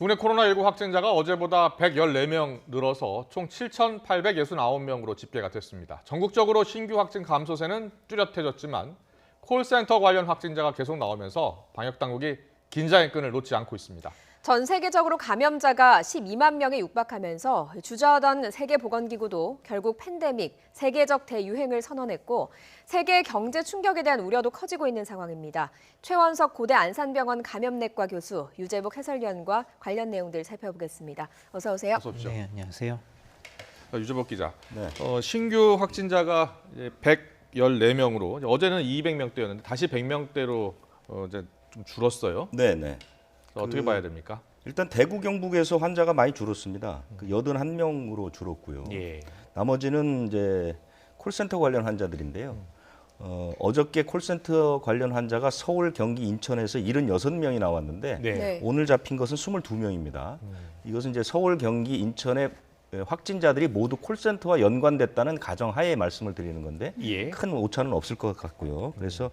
국내 코로나19 확진자가 어제보다 114명 늘어서 총 7,869명으로 집계가 됐습니다. 전국적으로 신규 확진 감소세는 뚜렷해졌지만 콜센터 관련 확진자가 계속 나오면서 방역당국이 긴장의 끈을 놓지 않고 있습니다. 전 세계적으로 감염자가 12만 명에 육박하면서 주저하던 세계보건기구도 결국 팬데믹, 세계적 대유행을 선언했고 세계 경제 충격에 대한 우려도 커지고 있는 상황입니다. 최원석 고대 안산병원 감염내과 교수, 유재복 해설위원과 관련 내용들 살펴보겠습니다. 어서 오세요. 어서 오십시오. 네, 안녕하세요. 유재복 기자. 네. 신규 확진자가 이제 114명으로 어제는 200명대였는데 다시 100명대로 이제 좀 줄었어요. 네네. 어떻게 봐야 됩니까? 일단 대구 경북에서 환자가 많이 줄었습니다. 81명으로 줄었고요. 예. 나머지는 이제 콜센터 관련 환자들인데요. 어저께 콜센터 관련 환자가 서울, 경기, 인천에서 76명이 나왔는데 네. 오늘 잡힌 것은 22명입니다. 이것은 이제 서울, 경기, 인천의 확진자들이 모두 콜센터와 연관됐다는 가정하에 말씀을 드리는 건데 예. 큰 오차는 없을 것 같고요. 그래서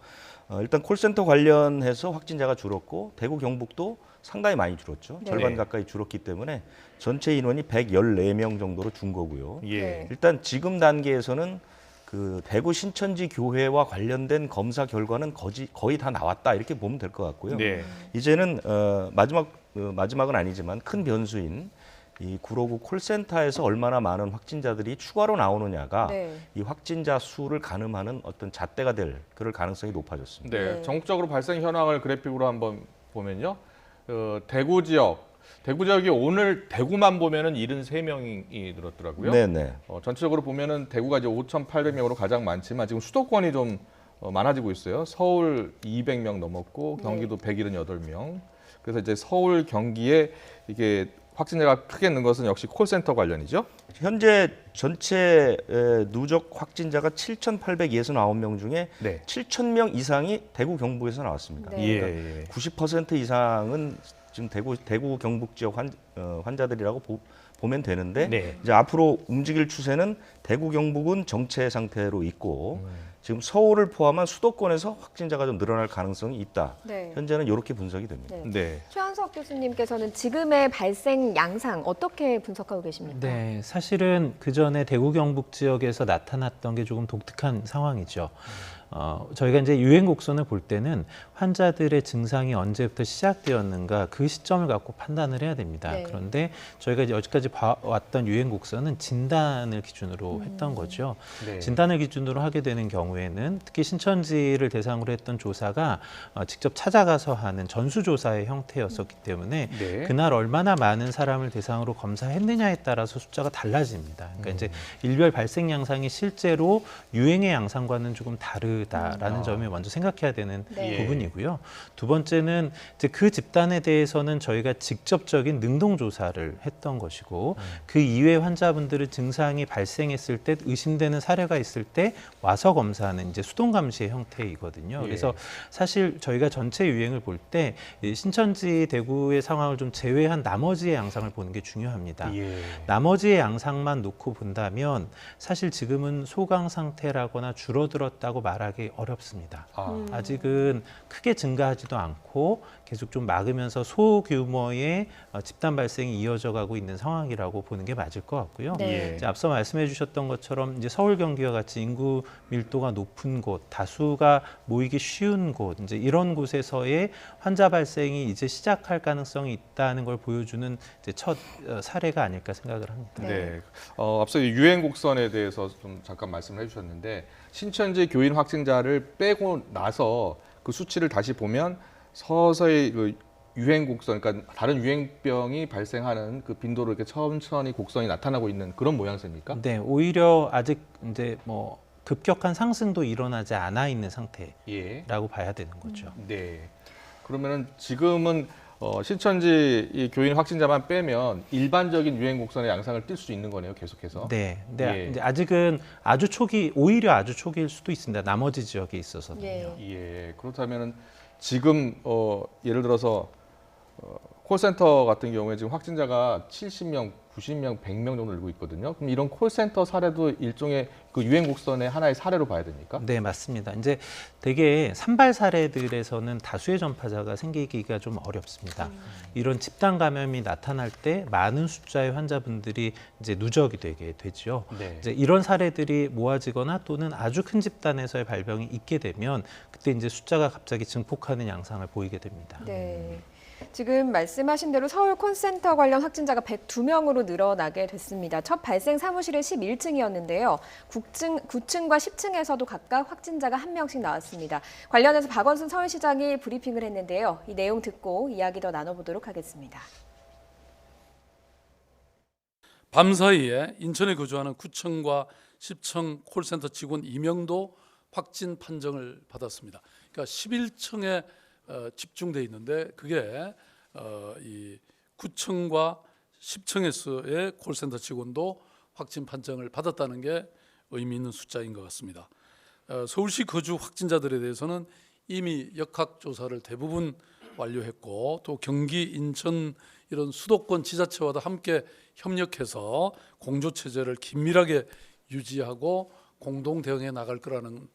일단 콜센터 관련해서 확진자가 줄었고 대구 경북도 상당히 많이 줄었죠. 네. 절반 가까이 줄었기 때문에 전체 인원이 114명 정도로 준 거고요. 예. 일단 지금 단계에서는 그 대구 신천지 교회와 관련된 검사 결과는 거의 다 나왔다 이렇게 보면 될 것 같고요. 네. 이제는 마지막은 아니지만 큰 변수인 이 구로구 콜센터에서 얼마나 많은 확진자들이 추가로 나오느냐가 네. 이 확진자 수를 가늠하는 어떤 잣대가 될 그럴 가능성이 높아졌습니다. 네. 네. 전국적으로 발생 현황을 그래픽으로 한번 보면요. 대구 지역이 오늘 대구만 보면은 73명이 늘었더라고요. 네네. 전체적으로 보면은 대구가 이제 5,800명으로 가장 많지만 지금 수도권이 좀 많아지고 있어요. 서울 200명 넘었고 경기도 178명. 그래서 이제 서울, 경기에 이게 확진자가 크게 는 것은 역시 콜센터 관련이죠. 현재 전체 누적 확진자가 7,869명 중에 네. 7,000명 이상이 대구 경북에서 나왔습니다. 네. 예. 90% 이상은 지금 대구 경북 지역 환자들이라고 보면 되는데 네. 이제 앞으로 움직일 추세는 대구 경북은 정체 상태로 있고 지금 서울을 포함한 수도권에서 확진자가 좀 늘어날 가능성이 있다. 네. 현재는 이렇게 분석이 됩니다. 네. 네. 최원석 교수님께서는 지금의 발생 양상 어떻게 분석하고 계십니까? 네, 사실은 그 전에 대구 경북 지역에서 나타났던 게 조금 독특한 상황이죠. 저희가 이제 유행 곡선을 볼 때는 환자들의 증상이 언제부터 시작되었는가 그 시점을 갖고 판단을 해야 됩니다. 네. 그런데 저희가 이제 여기까지 봐왔던 유행 곡선은 진단을 기준으로 했던 거죠. 네. 진단을 기준으로 하게 되는 경우에는 특히 신천지를 대상으로 했던 조사가 직접 찾아가서 하는 전수조사의 형태였었기 때문에 네. 그날 얼마나 많은 사람을 대상으로 검사했느냐에 따라서 숫자가 달라집니다. 그러니까 이제 일별 발생 양상이 실제로 유행의 양상과는 조금 다르다라는 점이 먼저 생각해야 되는 네. 부분이고요. 두 번째는 이제 그 집단에 대해서는 저희가 직접적인 능동 조사를 했던 것이고 그 이외 환자분들의 증상이 발생했을 때 의심되는 사례가 있을 때 와서 검사하는 이제 수동 감시의 형태이거든요. 예. 그래서 사실 저희가 전체 유행을 볼 때 신천지 대구의 상황을 좀 제외한 나머지의 양상을 보는 게 중요합니다. 예. 나머지의 양상만 놓고 본다면 사실 지금은 소강 상태라거나 줄어들었다고 말하기 어렵습니다. 아직은 크게 증가하지도 않고 계속 좀 막으면서 소규모의 집단 발생이 이어져 가고 있는 상황이라고 보는 게 맞을 것 같고요. 네. 이제 앞서 말씀해 주셨던 것처럼 이제 서울, 경기와 같이 인구 밀도가 높은 곳, 다수가 모이기 쉬운 곳, 이제 이런 곳에서의 환자 발생이 이제 시작할 가능성이 있다는 걸 보여주는 이제 첫 사례가 아닐까 생각을 합니다. 네. 앞서 유행 곡선에 대해서 좀 잠깐 말씀을 해주셨는데 신천지 교인 확진자를 빼고 나서 그 수치를 다시 보면 서서히 그 유행 곡선, 그러니까 다른 유행병이 발생하는 그 빈도로 이렇게 천천히 곡선이 나타나고 있는 그런 모양새입니까? 네, 오히려 아직 이제 뭐 급격한 상승도 일어나지 않아 있는 상태라고 예. 봐야 되는 거죠. 네. 그러면은 지금은 신천지 이 교인 확진자만 빼면 일반적인 유행 곡선의 양상을 띌 수 있는 거네요, 계속해서. 네, 근데 예. 이제 아직은 오히려 아주 초기일 수도 있습니다. 나머지 지역에 있어서는요. 예. 예. 그렇다면은 지금 예를 들어서 콜센터 같은 경우에 지금 확진자가 70명, 90명, 100명 정도 늘고 있거든요. 그럼 이런 콜센터 사례도 일종의 그 유행 곡선의 하나의 사례로 봐야 됩니까? 네, 맞습니다. 이제 되게 산발 사례들에서는 다수의 전파자가 생기기가 좀 어렵습니다. 이런 집단 감염이 나타날 때 많은 숫자의 환자분들이 이제 누적이 되게 되죠. 네. 이제 이런 사례들이 모아지거나 또는 아주 큰 집단에서의 발병이 있게 되면 그때 이제 숫자가 갑자기 증폭하는 양상을 보이게 됩니다. 네. 지금 말씀하신 대로 서울 콜센터 관련 확진자가 102명으로 늘어나게 됐습니다. 첫 발생 사무실은 11층이었는데요. 9층과 10층에서도 각각 확진자가 1명씩 나왔습니다. 관련해서 박원순 서울시장이 브리핑을 했는데요. 이 내용 듣고 이야기 더 나눠보도록 하겠습니다. 밤사이에 인천에 거주하는 9층과 10층 콜센터 직원 2명도 확진 판정을 받았습니다. 그러니까 11층에 집중돼 있는데 그게 이 9층과 10층에서의 콜센터 직원도 확진 판정을 받았다는 게 의미 있는 숫자인 것 같습니다. 서울시 거주 확진자들에 대해서는 이미 역학조사를 대부분 완료했고 또 경기, 인천 이런 수도권 지자체와도 함께 협력해서 공조체제를 긴밀하게 유지하고 공동 대응해 나갈 거라는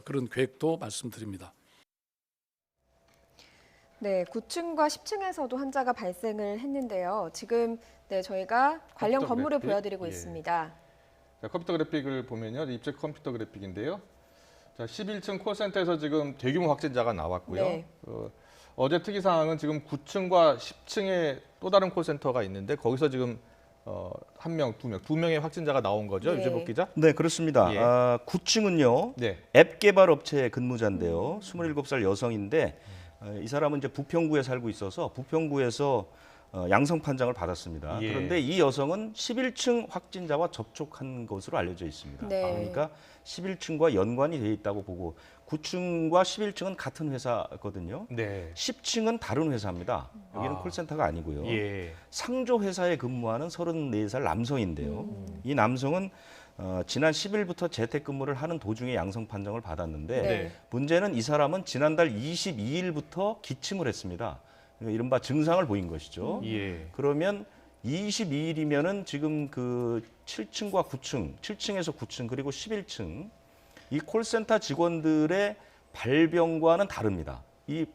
그런 계획도 말씀드립니다. 네, 9층과 10층에서도 환자가 발생을 했는데요. 지금 저희가 관련 컴퓨터 건물을 그래픽? 보여드리고 예. 있습니다. 자, 컴퓨터 그래픽을 보면요. 입체 컴퓨터 그래픽인데요. 자, 11층 콜센터에서 지금 대규모 확진자가 나왔고요. 네. 어제 특이 사항은 지금 9층과 10층에 또 다른 콜센터가 있는데 거기서 지금 1명, 2명, 2명의 확진자가 나온 거죠. 네. 유재복 기자? 네, 그렇습니다. 예. 9층은요. 네. 앱 개발 업체 근무자인데요. 27살 여성인데 이 사람은 이제 부평구에 살고 있어서 부평구에서 양성 판정을 받았습니다. 예. 그런데 이 여성은 11층 확진자와 접촉한 것으로 알려져 있습니다. 네. 그러니까 11층과 연관이 돼 있다고 보고 9층과 11층은 같은 회사거든요. 네. 10층은 다른 회사입니다. 여기는 콜센터가 아니고요. 예. 상조 회사에 근무하는 34살 남성인데요. 이 남성은 지난 10일부터 재택근무를 하는 도중에 양성 판정을 받았는데 네. 문제는 이 사람은 지난달 22일부터 기침을 했습니다. 그러니까 이른바 증상을 보인 것이죠. 예. 그러면 22일이면은 지금 그 7층과 9층, 7층에서 9층 그리고 11층 이 콜센터 직원들의 발병과는 다릅니다. 이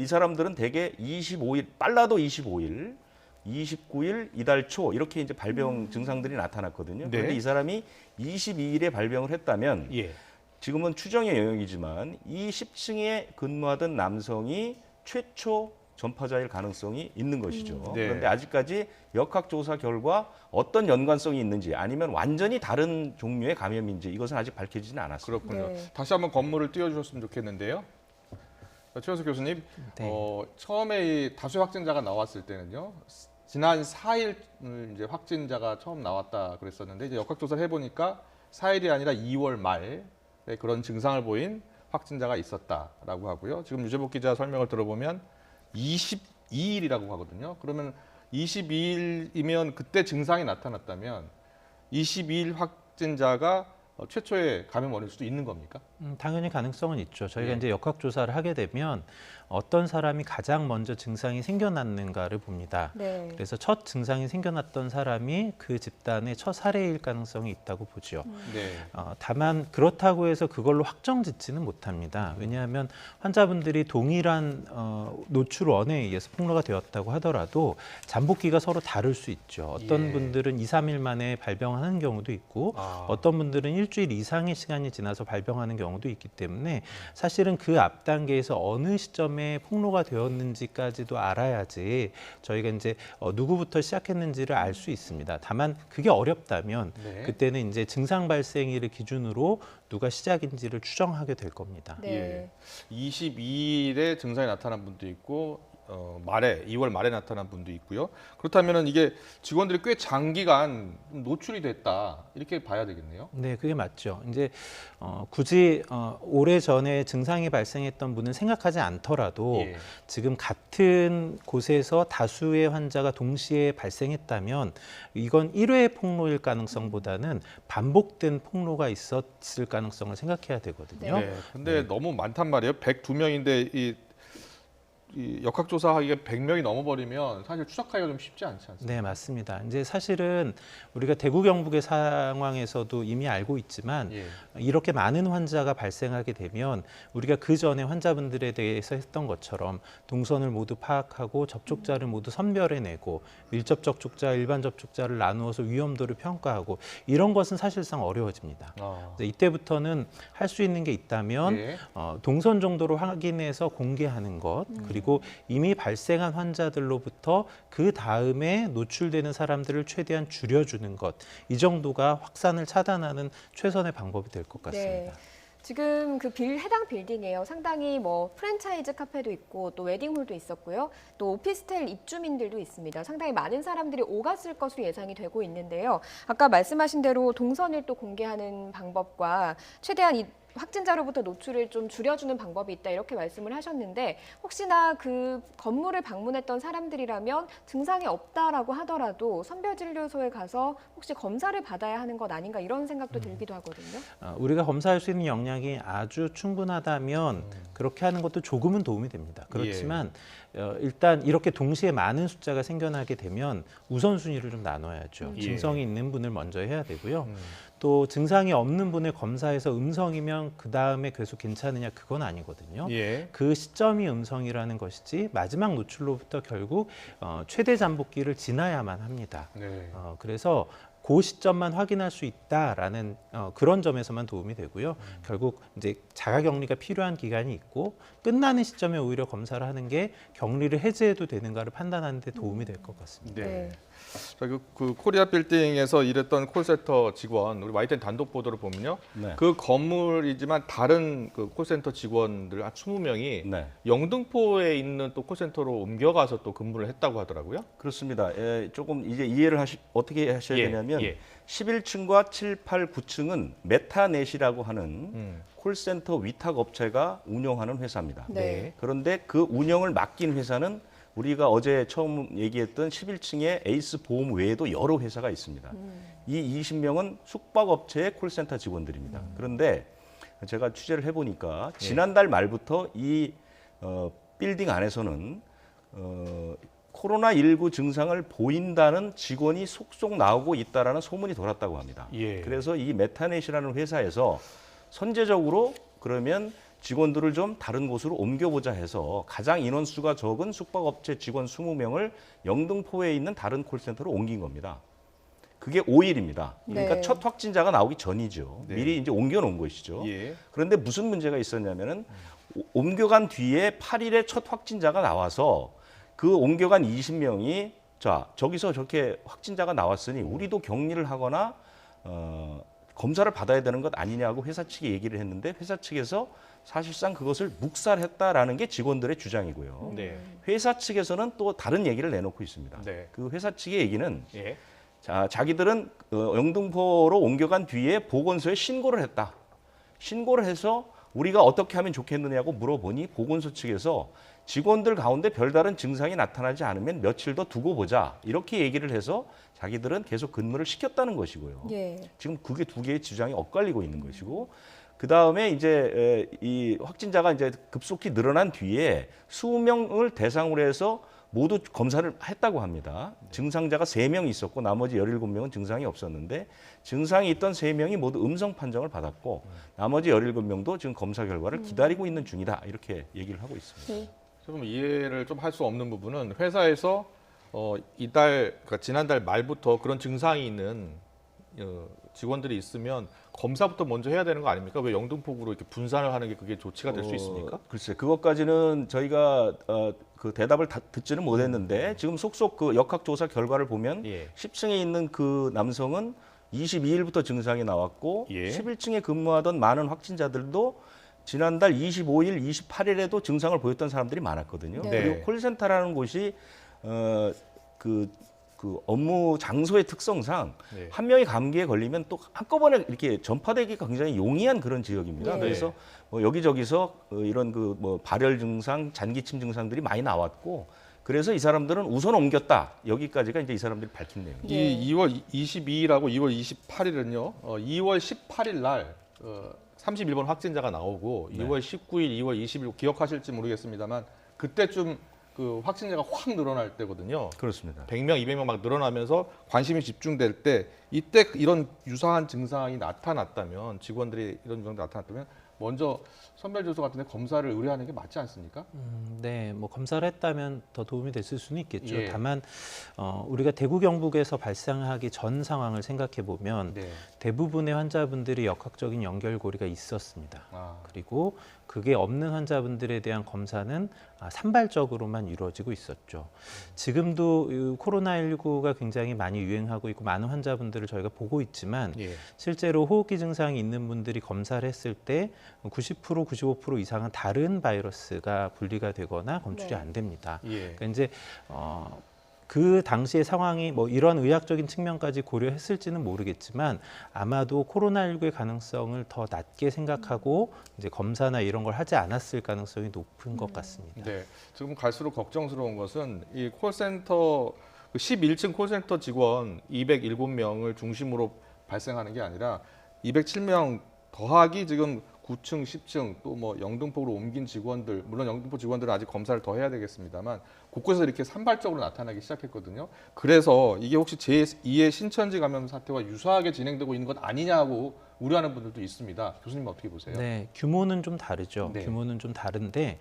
사람들은 대개 25일, 빨라도 25일, 29일, 이달 초 이렇게 이제 발병 증상들이 나타났거든요. 네. 그런데 이 사람이 22일에 발병을 했다면 예. 지금은 추정의 영역이지만 이 10층에 근무하던 남성이 최초 전파자일 가능성이 있는 것이죠. 네. 그런데 아직까지 역학조사 결과 어떤 연관성이 있는지 아니면 완전히 다른 종류의 감염인지 이것은 아직 밝혀지지는 않았습니다. 그렇군요. 네. 다시 한번 건물을 띄워주셨으면 좋겠는데요. 자, 최현석 교수님, 네. 처음에 이 다수 확진자가 나왔을 때는요. 지난 4일 이제 확진자가 처음 나왔다 그랬었는데 이제 역학조사를 해보니까 4일이 아니라 2월 말에 그런 증상을 보인 확진자가 있었다라고 하고요. 지금 유재복 기자 설명을 들어보면 22일이라고 하거든요. 그러면 22일이면 그때 증상이 나타났다면 22일 확진자가 최초의 감염 원인일 수도 있는 겁니까? 당연히 가능성은 있죠. 저희가 예. 이제 역학조사를 하게 되면 어떤 사람이 가장 먼저 증상이 생겨났는가를 봅니다. 네. 그래서 첫 증상이 생겨났던 사람이 그 집단의 첫 사례일 가능성이 있다고 보죠. 네. 다만 그렇다고 해서 그걸로 확정짓지는 못합니다. 왜냐하면 환자분들이 동일한 노출 원에 의해서 폭로가 되었다고 하더라도 잠복기가 서로 다를 수 있죠. 어떤 예. 분들은 2, 3일 만에 발병하는 경우도 있고 어떤 분들은 일주일 이상의 시간이 지나서 발병하는 경우도 있기 때문에 사실은 그 앞 단계에서 어느 시점에 폭로가 되었는지까지도 알아야지 저희가 이제 누구부터 시작했는지를 알 수 있습니다. 다만 그게 어렵다면 네. 그때는 이제 증상 발생일을 기준으로 누가 시작인지를 추정하게 될 겁니다. 네. 22일에 증상이 나타난 분도 있고 2월 말에 나타난 분도 있고요. 그렇다면 이게 직원들이 꽤 장기간 노출이 됐다 이렇게 봐야 되겠네요. 네, 그게 맞죠. 이제 굳이 오래 전에 증상이 발생했던 분은 생각하지 않더라도 예. 지금 같은 곳에서 다수의 환자가 동시에 발생했다면 이건 1회 폭로일 가능성보다는 반복된 폭로가 있었을 가능성을 생각해야 되거든요. 네. 근데 너무 많단 말이에요. 102명인데 이 이 역학조사하기가 100명이 넘어버리면 사실 추적하기가 좀 쉽지 않지 않습니까? 네, 맞습니다. 이제 사실은 우리가 대구 경북의 상황에서도 이미 알고 있지만 예. 이렇게 많은 환자가 발생하게 되면 우리가 그 전에 환자분들에 대해서 했던 것처럼 동선을 모두 파악하고 접촉자를 모두 선별해내고 밀접 접촉자, 일반 접촉자를 나누어서 위험도를 평가하고 이런 것은 사실상 어려워집니다. 이때부터는 할 수 있는 게 있다면 예. 동선 정도로 확인해서 공개하는 것, 그리고 이미 발생한 환자들로부터 그 다음에 노출되는 사람들을 최대한 줄여주는 것, 이 정도가 확산을 차단하는 최선의 방법이 될 것 같습니다. 네. 지금 그 해당 빌딩에요. 상당히 뭐 프랜차이즈 카페도 있고 또 웨딩홀도 있었고요. 또 오피스텔 입주민들도 있습니다. 상당히 많은 사람들이 오갔을 것으로 예상이 되고 있는데요. 아까 말씀하신 대로 동선을 또 공개하는 방법과 최대한 이 확진자로부터 노출을 좀 줄여주는 방법이 있다 이렇게 말씀을 하셨는데 혹시나 그 건물을 방문했던 사람들이라면 증상이 없다라고 하더라도 선별진료소에 가서 혹시 검사를 받아야 하는 것 아닌가 이런 생각도 들기도 하거든요. 우리가 검사할 수 있는 역량이 아주 충분하다면 그렇게 하는 것도 조금은 도움이 됩니다. 그렇지만 일단 이렇게 동시에 많은 숫자가 생겨나게 되면 우선순위를 좀 나눠야죠. 예. 증상이 있는 분을 먼저 해야 되고요. 또 증상이 없는 분을 검사해서 음성이면 그 다음에 계속 괜찮으냐 그건 아니거든요. 예. 그 시점이 음성이라는 것이지 마지막 노출로부터 결국 최대 잠복기를 지나야만 합니다. 네. 그래서 그 시점만 확인할 수 있다라는 그런 점에서만 도움이 되고요. 결국 이제 자가격리가 필요한 기간이 있고 끝나는 시점에 오히려 검사를 하는 게 격리를 해제해도 되는가를 판단하는 데 도움이 될 것 같습니다. 네. 자, 그 코리아 빌딩에서 일했던 콜센터 직원, 우리 YTN 단독 보도를 보면요. 네. 그 건물이지만 다른 그 콜센터 직원들 한 20명이 네. 영등포에 있는 또 콜센터로 옮겨가서 또 근무를 했다고 하더라고요. 그렇습니다. 조금 이제 이해를 어떻게 하셔야 되냐면 11층과 7, 8, 9층은 메타넷이라고 하는 콜센터 위탁 업체가 운영하는 회사입니다. 네. 그런데 그 운영을 맡긴 회사는 우리가 어제 처음 얘기했던 11층의 에이스 보험 외에도 여러 회사가 있습니다. 이 20명은 숙박업체의 콜센터 직원들입니다. 그런데 제가 취재를 해보니까 지난달 말부터 이 빌딩 안에서는 코로나19 증상을 보인다는 직원이 속속 나오고 있다라는 소문이 돌았다고 합니다. 예. 그래서 이 메타넷이라는 회사에서 선제적으로 그러면 직원들을 좀 다른 곳으로 옮겨보자 해서 가장 인원수가 적은 숙박업체 직원 20명을 영등포에 있는 다른 콜센터로 옮긴 겁니다. 그게 5일입니다. 그러니까 네. 첫 확진자가 나오기 전이죠. 네. 미리 이제 옮겨놓은 것이죠. 예. 그런데 무슨 문제가 있었냐면은 옮겨간 뒤에 8일에 첫 확진자가 나와서 그 옮겨간 20명이 자 저기서 저렇게 확진자가 나왔으니 우리도 격리를 하거나 검사를 받아야 되는 것 아니냐고 회사 측에 얘기를 했는데 회사 측에서 사실상 그것을 묵살했다라는 게 직원들의 주장이고요. 네. 회사 측에서는 또 다른 얘기를 내놓고 있습니다. 네. 그 회사 측의 얘기는 예. 자기들은 영등포로 옮겨간 뒤에 보건소에 신고를 했다. 신고를 해서 우리가 어떻게 하면 좋겠느냐고 물어보니 보건소 측에서 직원들 가운데 별다른 증상이 나타나지 않으면 며칠 더 두고 보자. 이렇게 얘기를 해서 자기들은 계속 근무를 시켰다는 것이고요. 예. 지금 그게 두 개의 주장이 엇갈리고 있는 것이고 그 다음에 이제 이 확진자가 이제 급속히 늘어난 뒤에 20명을 대상으로 해서 모두 검사를 했다고 합니다. 증상자가 3명 있었고 나머지 17명은 증상이 없었는데 증상이 있던 3명이 모두 음성 판정을 받았고 나머지 17명도 지금 검사 결과를 기다리고 있는 중이다. 이렇게 얘기를 하고 있습니다. 네. 좀 이해를 좀 할 수 없는 부분은 회사에서 그러니까 지난달 말부터 그런 증상이 있는 직원들이 있으면 검사부터 먼저 해야 되는 거 아닙니까? 왜 영등포구로 이렇게 분산을 하는 게 그게 조치가 될 수 있습니까? 글쎄, 그것까지는 저희가 그 대답을 듣지는 못했는데 지금 속속 그 역학조사 결과를 보면 예. 10층에 있는 그 남성은 22일부터 증상이 나왔고 예. 11층에 근무하던 많은 확진자들도 지난달 25일, 28일에도 증상을 보였던 사람들이 많았거든요. 네. 그리고 콜센터라는 곳이 그 업무 장소의 특성상 네. 한 명이 감기에 걸리면 또 한꺼번에 이렇게 전파되기가 굉장히 용이한 그런 지역입니다. 네. 그래서 뭐 여기저기서 이런 그 뭐 발열 증상, 잔기침 증상들이 많이 나왔고 그래서 이 사람들은 우선 옮겼다. 여기까지가 이제 이 사람들이 밝힌 내용입니다. 이 2월 22일하고 2월 28일은요. 2월 18일 날 31번 확진자가 나오고 네. 2월 19일, 2월 20일 기억하실지 모르겠습니다만 그때쯤 그 확진자가 확 늘어날 때거든요. 그렇습니다. 100명, 200명 막 늘어나면서 관심이 집중될 때 이때 이런 유사한 증상이 나타났다면 직원들이 이런 증상이 나타났다면 먼저 선별조소 같은 데 검사를 의뢰하는 게 맞지 않습니까? 네, 뭐 검사를 했다면 더 도움이 됐을 수는 있겠죠. 예. 다만 우리가 대구 경북에서 발생하기 전 상황을 생각해 보면 네. 대부분의 환자분들이 역학적인 연결고리가 있었습니다. 아, 그리고 그게 없는 환자분들에 대한 검사는 산발적으로만 이루어지고 있었죠. 지금도 코로나19가 굉장히 많이 유행하고 있고 많은 환자분들을 저희가 보고 있지만 예. 실제로 호흡기 증상이 있는 분들이 검사를 했을 때 90%, 95% 이상은 다른 바이러스가 분리가 되거나 검출이 네. 안 됩니다. 예. 그러니까 이제 그 당시의 상황이 뭐 이런 의학적인 측면까지 고려했을지는 모르겠지만 아마도 코로나19의 가능성을 더 낮게 생각하고 이제 검사나 이런 걸 하지 않았을 가능성이 높은 것 같습니다. 네. 지금 갈수록 걱정스러운 것은 이 콜센터 11층 콜센터 직원 207명을 중심으로 발생하는 게 아니라 207명 더하기 지금 9층, 10층 또 뭐 영등포로 옮긴 직원들, 물론 영등포 직원들은 아직 검사를 더 해야 되겠습니다만 곳곳에서 이렇게 산발적으로 나타나기 시작했거든요. 그래서 이게 혹시 제2의 신천지 감염 사태와 유사하게 진행되고 있는 것 아니냐고 우려하는 분들도 있습니다. 교수님 어떻게 보세요? 네, 규모는 좀 다르죠. 네. 규모는 좀 다른데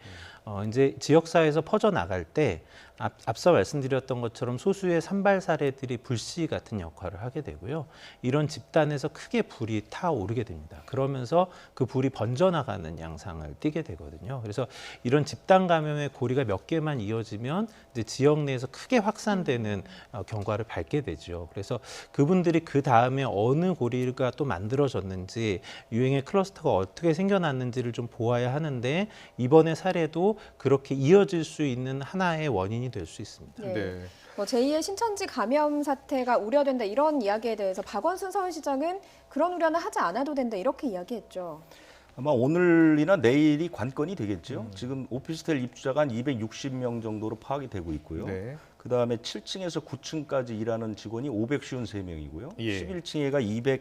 이제 지역사회에서 퍼져 나갈 때 앞서 말씀드렸던 것처럼 소수의 산발 사례들이 불씨 같은 역할을 하게 되고요. 이런 집단에서 크게 불이 타오르게 됩니다. 그러면서 그 불이 번져나가는 양상을 띠게 되거든요. 그래서 이런 집단 감염의 고리가 몇 개만 이어지면 이제 지역 내에서 크게 확산되는 경과를 밟게 되죠. 그래서 그분들이 그 다음에 어느 고리가 또 만들어졌는지 유행의 클러스터가 어떻게 생겨났는지를 좀 보아야 하는데 이번의 사례도 그렇게 이어질 수 있는 하나의 원인이 될 수 있습니다. 네. 네. 뭐 제2의 신천지 감염 사태가 우려된다 이런 이야기에 대해서 박원순 서울시장은 그런 우려는 하지 않아도 된다 이렇게 이야기했죠. 아마 오늘이나 내일이 관건이 되겠죠. 지금 오피스텔 입주자가 한 260명 정도로 파악이 되고 있고요. 네. 그다음에 7층에서 9층까지 일하는 직원이 553명이고요. 예. 11층에가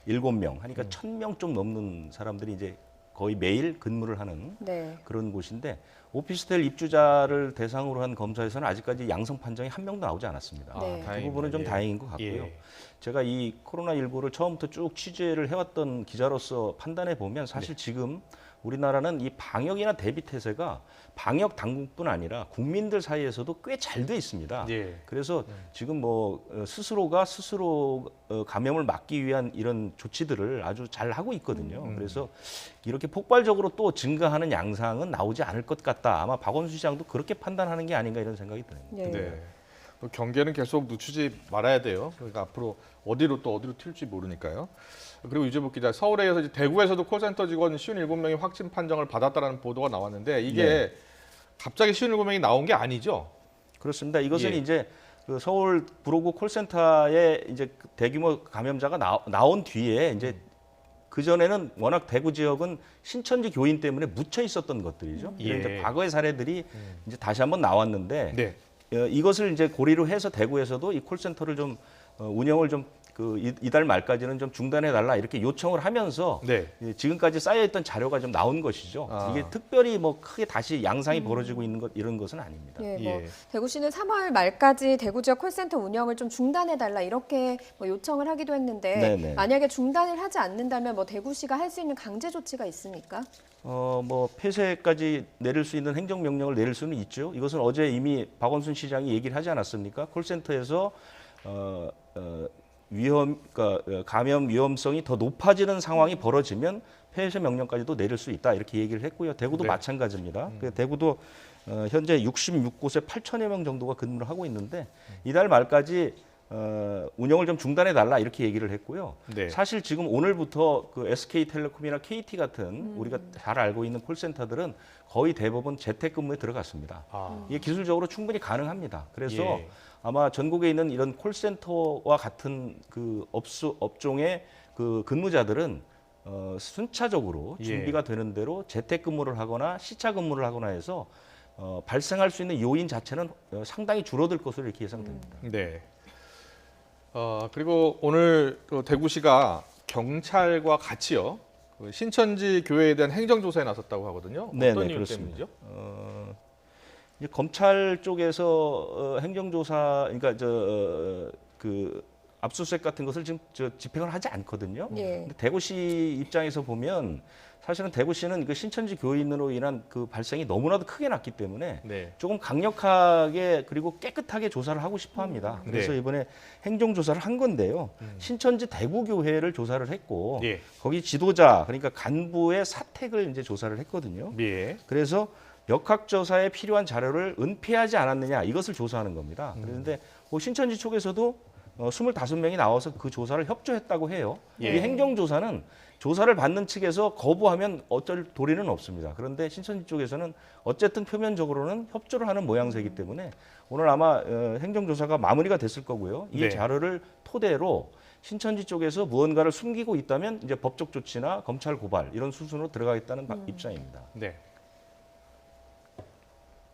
207명 하니까 1000명 좀 넘는 사람들이 이제 거의 매일 근무를 하는 네. 그런 곳인데 오피스텔 입주자를 대상으로 한 검사에서는 아직까지 양성 판정이 한 명도 나오지 않았습니다. 네. 그 부분은 좀 예. 다행인 것 같고요. 예. 제가 이 코로나19를 처음부터 쭉 취재를 해왔던 기자로서 판단해 보면 사실 지금 우리나라는 이 방역이나 대비 태세가 방역 당국뿐 아니라 국민들 사이에서도 꽤 잘 돼 있습니다. 예. 그래서 지금 뭐 스스로가 스스로 감염을 막기 위한 이런 조치들을 아주 잘 하고 있거든요. 그래서 이렇게 폭발적으로 또 증가하는 양상은 나오지 않을 것 같다. 아마 박원순 시장도 그렇게 판단하는 게 아닌가 이런 생각이 듭니다. 네. 네. 또 경계는 계속 늦추지 말아야 돼요. 그러니까 앞으로 어디로 튈지 모르니까요. 그리고 유재복 기자, 서울에 이어서 이제 대구에서도 콜센터 직원 57명이 확진 판정을 받았다라는 보도가 나왔는데 이게 네. 갑자기 57명이 나온 게 아니죠? 그렇습니다. 이것은 예. 이제 그 서울 구로구 콜센터에 이제 대규모 감염자가 나온 뒤에 이제 그 전에는 워낙 대구 지역은 신천지 교인 때문에 묻혀 있었던 것들이죠. 예. 이런 이제 과거의 사례들이 이제 다시 한번 나왔는데 네. 이것을 이제 고리로 해서 대구에서도 이 콜센터를 좀 운영을 좀 이달 말까지는 좀 중단해 달라 이렇게 요청을 하면서 네. 지금까지 쌓여있던 자료가 좀 나온 것이죠. 아. 이게 특별히 뭐 크게 다시 양상이 벌어지고 있는 것 이런 것은 아닙니다. 예, 뭐 예. 대구시는 3월 말까지 대구 지역 콜센터 운영을 좀 중단해달라 이렇게 뭐 요청을 하기도 했는데 네네. 만약에 중단을 하지 않는다면 뭐 대구시가 할 수 있는 강제 조치가 있습니까? 뭐 폐쇄까지 내릴 수 있는 행정명령을 내릴 수는 있죠. 이것은 어제 이미 박원순 시장이 얘기를 하지 않았습니까? 콜센터에서 그러니까 감염 위험성이 더 높아지는 상황이 벌어지면 폐쇄 명령까지도 내릴 수 있다 이렇게 얘기를 했고요. 대구도 네. 마찬가지입니다. 대구도 현재 66곳에 8천여 명 정도가 근무를 하고 있는데 이달 말까지 운영을 좀 중단해 달라 이렇게 얘기를 했고요. 네. 사실 지금 오늘부터 그 SK텔레콤이나 KT 같은 우리가 잘 알고 있는 콜센터들은 거의 대부분 재택근무에 들어갔습니다. 아. 이게 기술적으로 충분히 가능합니다. 그래서 예. 아마 전국에 있는 이런 콜센터와 같은 그 업종의 그 근무자들은 순차적으로 예. 준비가 되는 대로 재택근무를 하거나 시차 근무를 하거나 해서 발생할 수 있는 요인 자체는 상당히 줄어들 것으로 이렇게 예상됩니다. 네. 그리고 오늘 그 대구시가 경찰과 같이요. 그 신천지 교회에 대한 행정조사에 나섰다고 하거든요. 네네, 어떤 이유 그렇습니다. 때문이죠? 이제 검찰 쪽에서 행정조사, 그러니까 그 압수수색 같은 것을 지금 집행을 하지 않거든요. 예. 근데 대구시 입장에서 보면 사실은 대구시는 그 신천지 교인으로 인한 그 발생이 너무나도 크게 났기 때문에 네. 조금 강력하게 그리고 깨끗하게 조사를 하고 싶어 합니다. 그래서 네. 이번에 행정조사를 한 건데요. 신천지 대구교회를 조사를 했고 예. 거기 지도자, 그러니까 간부의 사택을 이제 조사를 했거든요. 예. 그래서 역학조사에 필요한 자료를 은폐하지 않았느냐 이것을 조사하는 겁니다. 그런데 뭐 신천지 쪽에서도 25명이 나와서 그 조사를 협조했다고 해요. 예. 이 행정조사는 조사를 받는 측에서 거부하면 어쩔 도리는 없습니다. 그런데 신천지 쪽에서는 어쨌든 표면적으로는 협조를 하는 모양새이기 때문에 오늘 아마 행정조사가 마무리가 됐을 거고요. 이 네. 자료를 토대로 신천지 쪽에서 무언가를 숨기고 있다면 이제 법적 조치나 검찰 고발 이런 수순으로 들어가겠다는 입장입니다. 네.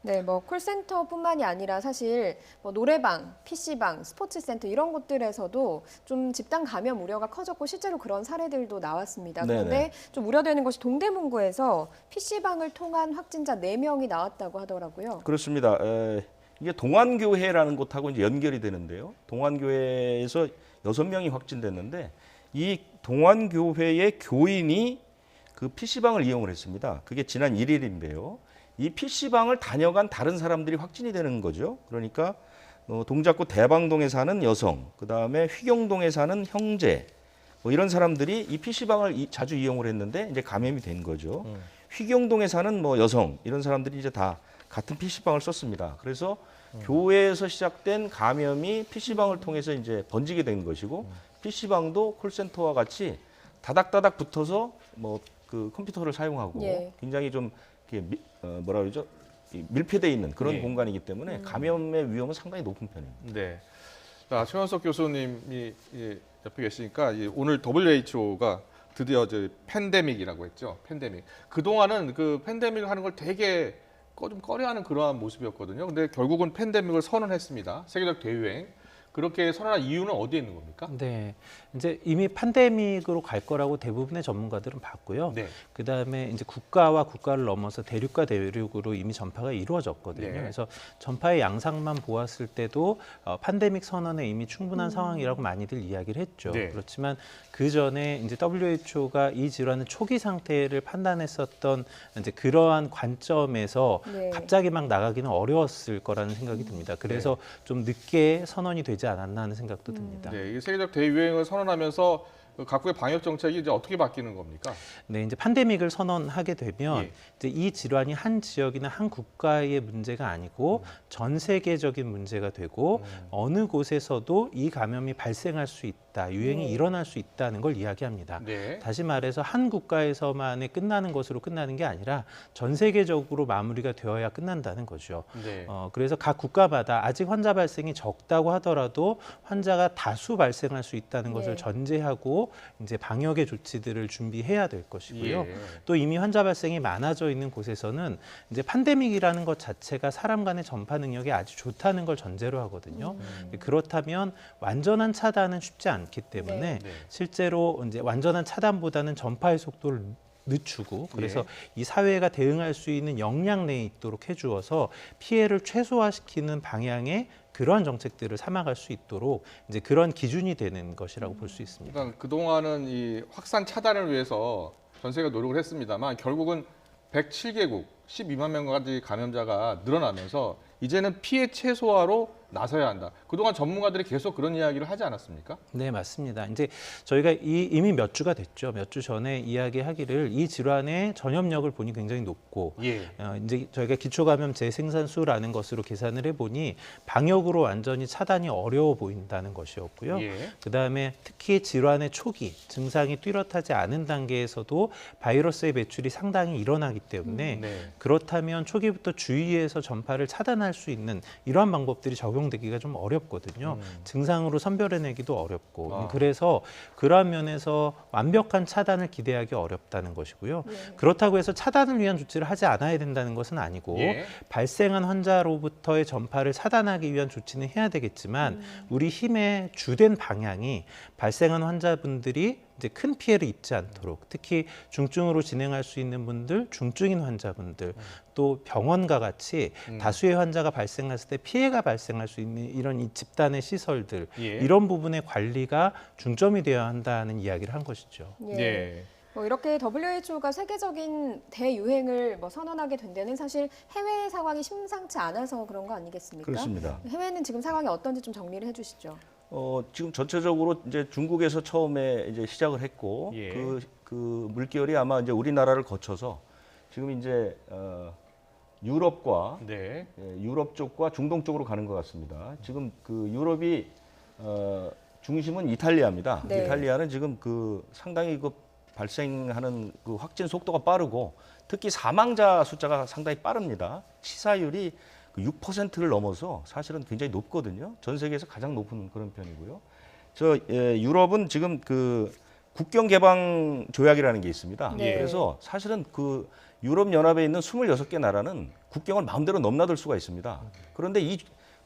네, 뭐 콜센터뿐만이 아니라 사실 뭐 노래방, PC방, 스포츠센터 이런 곳들에서도 좀 집단 감염 우려가 커졌고 실제로 그런 사례들도 나왔습니다. 네네. 그런데 좀 우려되는 것이 동대문구에서 PC방을 통한 확진자 4명이 나왔다고 하더라고요. 그렇습니다. 이게 동안교회라는 곳하고 이제 연결이 되는데요. 동안교회에서 6명이 확진됐는데 이 동안교회의 교인이 그 PC방을 이용을 했습니다. 그게 지난 1일인데요. 이 PC방을 다녀간 다른 사람들이 확진이 되는 거죠. 그러니까 동작구 대방동에 사는 여성, 그다음에 휘경동에 사는 형제, 뭐 이런 사람들이 이 PC방을 자주 이용을 했는데 이제 감염이 된 거죠. 휘경동에 사는 뭐 여성, 이런 사람들이 이제 다 같은 PC방을 썼습니다. 그래서 교회에서 시작된 감염이 PC방을 통해서 이제 번지게 된 것이고 PC방도 콜센터와 같이 다닥다닥 붙어서 뭐 그 컴퓨터를 사용하고 예. 굉장히 좀 이렇게 뭐라 그러죠? 밀폐되어 있는 그런 예. 공간이기 때문에 감염의 위험은 상당히 높은 편입니다. 네. 자, 최원석 교수님이 옆에 계시니까 오늘 WHO가 드디어 이제 팬데믹이라고 했죠. 팬데믹. 그동안은 그 팬데믹을 하는 걸 되게 좀 꺼려하는 그러한 모습이었거든요. 근데 결국은 팬데믹을 선언했습니다. 세계적 대유행. 그렇게 선언한 이유는 어디에 있는 겁니까? 네, 이제 이미 팬데믹으로 갈 거라고 대부분의 전문가들은 봤고요. 네. 그다음에 이제 국가와 국가를 넘어서 대륙과 대륙으로 이미 전파가 이루어졌거든요. 네. 그래서 전파의 양상만 보았을 때도 팬데믹 선언에 이미 충분한 상황이라고 많이들 이야기를 했죠. 네. 그렇지만 그 전에 이제 WHO가 이 질환의 초기 상태를 판단했었던 이제 그러한 관점에서 네. 갑자기 막 나가기는 어려웠을 거라는 생각이 듭니다. 그래서 좀 늦게 선언이 되지 않았나 하는 생각도 듭니다. 네, 이 세계적 대유행을 선언하면서 각국의 방역 정책이 이제 어떻게 바뀌는 겁니까? 네, 이제 팬데믹을 선언하게 되면 예. 이제 이 질환이 한 지역이나 한 국가의 문제가 아니고 전 세계적인 문제가 되고 어느 곳에서도 이 감염이 발생할 수 있다, 유행이 일어날 수 있다는 걸 이야기합니다. 네. 다시 말해서 한 국가에서만의 끝나는 것으로 끝나는 게 아니라 전 세계적으로 마무리가 되어야 끝난다는 거죠. 네. 그래서 각 국가마다 아직 환자 발생이 적다고 하더라도 환자가 다수 발생할 수 있다는 것을 네. 전제하고 이제 방역의 조치들을 준비해야 될 것이고요. 예. 또 이미 환자 발생이 많아져 있는 곳에서는 이제 팬데믹이라는 것 자체가 사람 간의 전파 능력이 아주 좋다는 걸 전제로 하거든요. 그렇다면 완전한 차단은 쉽지 않기 때문에 네. 실제로 이제 완전한 차단보다는 전파의 속도를 늦추고 그래서 이 사회가 대응할 수 있는 역량 내에 있도록 해주어서 피해를 최소화시키는 방향의 그러한 정책들을 삼아갈 수 있도록 이제 그런 기준이 되는 것이라고 볼 수 있습니다. 그러니까 그동안은 이 확산 차단을 위해서 전 세계가 노력을 했습니다만 결국은 107개국 12만 명까지 감염자가 늘어나면서 이제는 피해 최소화로 나서야 한다. 그동안 전문가들이 계속 그런 이야기를 하지 않았습니까? 네, 맞습니다. 이제 저희가 이미 몇 주가 됐죠. 몇 주 전에 이야기하기를 이 질환의 전염력을 보니 굉장히 높고 예. 이제 저희가 기초감염 재생산수라는 것으로 계산을 해보니 방역으로 완전히 차단이 어려워 보인다는 것이었고요. 예. 그다음에 특히 질환의 초기, 증상이 뚜렷하지 않은 단계에서도 바이러스의 배출이 상당히 일어나기 때문에 네. 그렇다면 초기부터 주의해서 전파를 차단할 수 있는 이러한 방법들이 적용되기가 좀 어렵거든요. 증상으로 선별해내기도 어렵고 아. 그래서 그러한 면에서 완벽한 차단을 기대하기 어렵다는 것이고요. 그렇다고 해서 차단을 위한 조치를 하지 않아야 된다는 것은 아니고 예. 발생한 환자로부터의 전파를 차단하기 위한 조치는 해야 되겠지만 우리 힘의 주된 방향이 발생한 환자분들이 이제 큰 피해를 입지 않도록 특히 중증으로 진행할 수 있는 분들, 중증인 환자분들 또 병원과 같이 다수의 환자가 발생했을 때 피해가 발생할 수 있는 이런 이 집단의 시설들 예. 이런 부분의 관리가 중점이 되어야 한다는 이야기를 한 것이죠. 예. 예. 뭐 이렇게 WHO가 세계적인 대유행을 뭐 선언하게 된 데는 사실 해외 상황이 심상치 않아서 그런 거 아니겠습니까? 그렇습니다. 해외는 지금 상황이 어떤지 좀 정리를 해주시죠. 지금 전체적으로 이제 중국에서 처음에 이제 시작을 했고 예. 그 물결이 아마 이제 우리나라를 거쳐서 지금 이제 유럽과 네. 유럽 쪽과 중동 쪽으로 가는 것 같습니다. 지금 그 유럽이 중심은 이탈리아입니다. 네. 이탈리아는 지금 그 상당히 그 발생하는 그 확진 속도가 빠르고 특히 사망자 숫자가 상당히 빠릅니다. 치사율이 6%를 넘어서 사실은 굉장히 높거든요. 전 세계에서 가장 높은 그런 편이고요. 유럽은 지금 그 국경 개방 조약이라는 게 있습니다. 네. 그래서 사실은 그 유럽 연합에 있는 26개 나라는 국경을 마음대로 넘나들 수가 있습니다. 그런데 이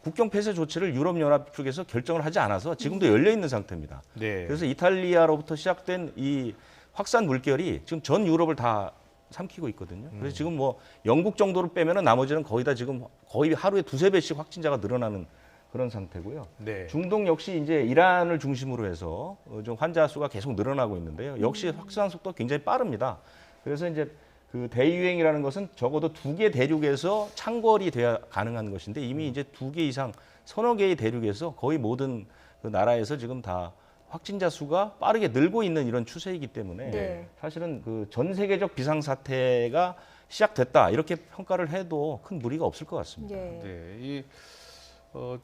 국경 폐쇄 조치를 유럽 연합 쪽에서 결정을 하지 않아서 지금도 열려 있는 상태입니다. 네. 그래서 이탈리아로부터 시작된 이 확산 물결이 지금 전 유럽을 다 삼키고 있거든요. 그래서 지금 뭐 영국 정도로 빼면은 나머지는 거의 다 지금 거의 하루에 두세 배씩 확진자가 늘어나는 그런 상태고요. 네. 중동 역시 이제 이란을 중심으로 해서 좀 환자 수가 계속 늘어나고 있는데요. 역시 확산 속도가 굉장히 빠릅니다. 그래서 이제 그 대유행이라는 것은 적어도 2개 대륙에서 창궐이 돼야 가능한 것인데 이미 이제 2개 이상 서너 개의 대륙에서 거의 모든 그 나라에서 지금 다 확진자 수가 빠르게 늘고 있는 이런 추세이기 때문에 네. 사실은 그 전 세계적 비상 사태가 시작됐다 이렇게 평가를 해도 큰 무리가 없을 것 같습니다. 예. 네.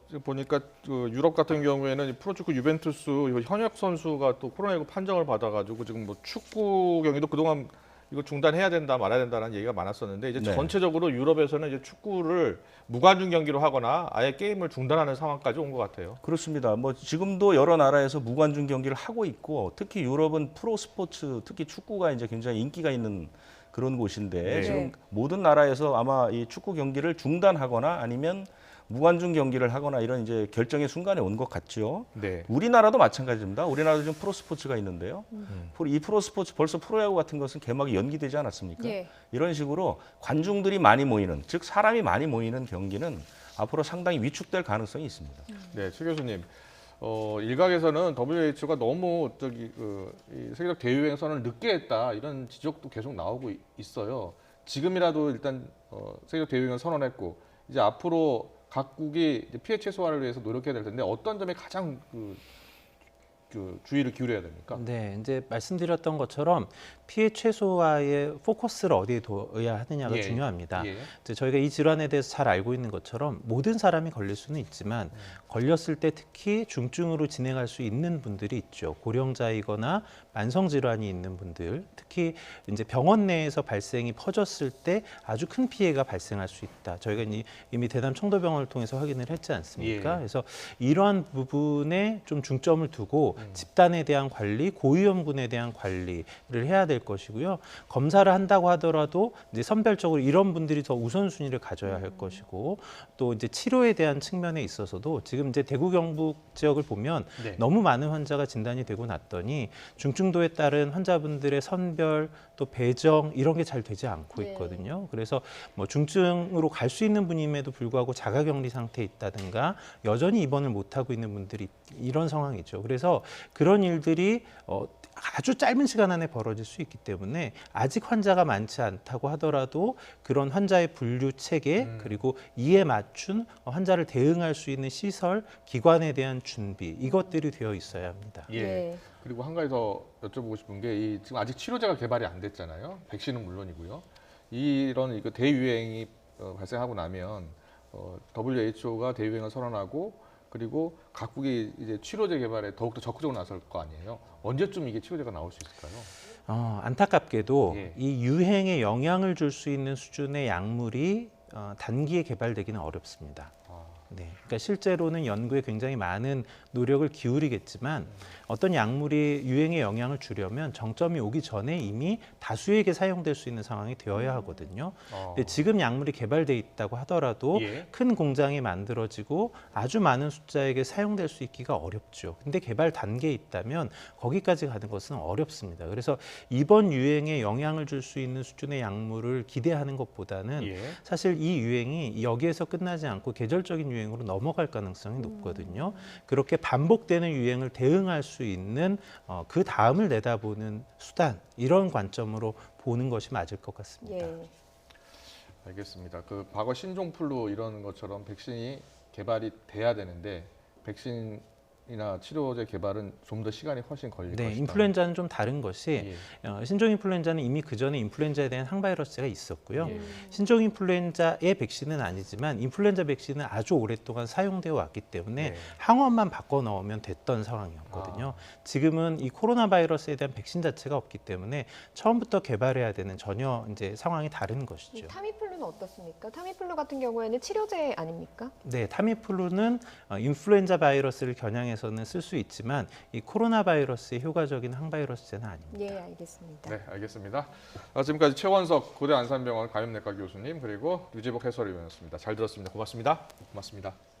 지금 보니까 그 유럽 같은 경우에는 이 프로축구 유벤투스 현역 선수가 또 코로나19 판정을 받아가지고 지금 뭐 축구 경기도 그동안 이거 중단해야 된다 말아야 된다는 얘기가 많았었는데 이제 네. 전체적으로 유럽에서는 이제 축구를 무관중 경기로 하거나 아예 게임을 중단하는 상황까지 온 것 같아요. 그렇습니다. 뭐 지금도 여러 나라에서 무관중 경기를 하고 있고 특히 유럽은 프로 스포츠 특히 축구가 이제 굉장히 인기가 있는 그런 곳인데 네. 지금 모든 나라에서 아마 이 축구 경기를 중단하거나 아니면 무관중 경기를 하거나 이런 이제 결정의 순간에 온 것 같죠. 네. 우리나라도 마찬가지입니다. 우리나라도 지금 프로 스포츠가 있는데요. 이 프로 스포츠 벌써 프로야구 같은 것은 개막이 연기되지 않았습니까? 예. 이런 식으로 관중들이 많이 모이는 즉 사람이 많이 모이는 경기는 앞으로 상당히 위축될 가능성이 있습니다. 네, 최 교수님. 일각에서는 WHO가 너무 이 세계적 대유행 선언을 늦게 했다 이런 지적도 계속 나오고 있어요. 지금이라도 일단 세계적 대유행을 선언했고 이제 앞으로 각국이 이제 피해 최소화를 위해서 노력해야 될 텐데 어떤 점에 가장 그 주의를 기울여야 됩니까? 네, 이제 말씀드렸던 것처럼 피해 최소화의 포커스를 어디에 둬야 하느냐가 예. 중요합니다. 예. 이제 저희가 이 질환에 대해서 잘 알고 있는 것처럼 모든 사람이 걸릴 수는 있지만 걸렸을 때 특히 중증으로 진행할 수 있는 분들이 있죠. 고령자이거나 만성 질환이 있는 분들, 특히 이제 병원 내에서 발생이 퍼졌을 때 아주 큰 피해가 발생할 수 있다. 저희가 이미 대남 청도병원을 통해서 확인을 했지 않습니까? 예. 그래서 이러한 부분에 좀 중점을 두고 집단에 대한 관리, 고위험군에 대한 관리를 해야 될 것이고요. 검사를 한다고 하더라도 이제 선별적으로 이런 분들이 더 우선순위를 가져야 할 것이고 또 이제 치료에 대한 측면에 있어서도 지금 이제 대구 경북 지역을 보면 네. 너무 많은 환자가 진단이 되고 났더니 중증도에 따른 환자분들의 선별 또 배정 이런 게 잘 되지 않고 네. 있거든요. 그래서 뭐 중증으로 갈 수 있는 분임에도 불구하고 자가격리 상태에 있다든가 여전히 입원을 못 하고 있는 분들이 이런 상황이죠. 그래서 그런 일들이 아주 짧은 시간 안에 벌어질 수 있기 때문에 아직 환자가 많지 않다고 하더라도 그런 환자의 분류 체계 그리고 이에 맞춘 환자를 대응할 수 있는 시설, 기관에 대한 준비 이것들이 되어 있어야 합니다. 예. 네. 그리고 한 가지 더 여쭤보고 싶은 게 지금 아직 치료제가 개발이 안 됐잖아요. 백신은 물론이고요. 이런 대유행이 발생하고 나면 WHO가 대유행을 선언하고 그리고 각국이 이제 치료제 개발에 더욱더 적극적으로 나설 거 아니에요. 언제쯤 이게 치료제가 나올 수 있을까요? 안타깝게도 예. 이 유행에 영향을 줄 수 있는 수준의 약물이 단기에 개발되기는 어렵습니다. 네, 그러니까 실제로는 연구에 굉장히 많은 노력을 기울이겠지만 어떤 약물이 유행의 영향을 주려면 정점이 오기 전에 이미 다수에게 사용될 수 있는 상황이 되어야 하거든요. 근데 지금 약물이 개발돼 있다고 하더라도 예. 큰 공장이 만들어지고 아주 많은 숫자에게 사용될 수 있기가 어렵죠. 근데 개발 단계에 있다면 거기까지 가는 것은 어렵습니다. 그래서 이번 유행에 영향을 줄 수 있는 수준의 약물을 기대하는 것보다는 예. 사실 이 유행이 여기에서 끝나지 않고 계절적인 유행으로 넘어갈 가능성이 높거든요. 그렇게 반복되는 유행을 대응할 수 있는 그 다음을 내다보는 수단, 이런 관점으로 보는 것이 맞을 것 같습니다. 예. 알겠습니다. 그 과거 신종플루 이런 것처럼 백신이 개발이 돼야 되는데 백신이나 치료제 개발은 좀 더 시간이 훨씬 걸릴 네, 것이다. 인플루엔자는 좀 다른 것이 예. 신종 인플루엔자는 이미 그 전에 인플루엔자에 대한 항바이러스가 있었고요. 예. 신종 인플루엔자의 백신은 아니지만 인플루엔자 백신은 아주 오랫동안 사용되어 왔기 때문에 네. 항원만 바꿔 넣으면 됐던 상황이었거든요. 지금은 이 코로나 바이러스에 대한 백신 자체가 없기 때문에 처음부터 개발해야 되는 전혀 이제 상황이 다른 이 것이죠. 타미플루는 어떻습니까? 타미플루 같은 경우에는 치료제 아닙니까? 네, 타미플루는 인플루엔자 바이러스를 겨냥해서는 쓸 수 있지만 이 코로나 바이러스의 효과적인 항바이러스제는 아닙니다. 예, 알겠습니다. 네, 알겠습니다. 지금까지 최원석 고대 안산병원 감염내과 교수님 그리고 유재복 해설위원이었습니다. 잘 들었습니다. 고맙습니다. 고맙습니다.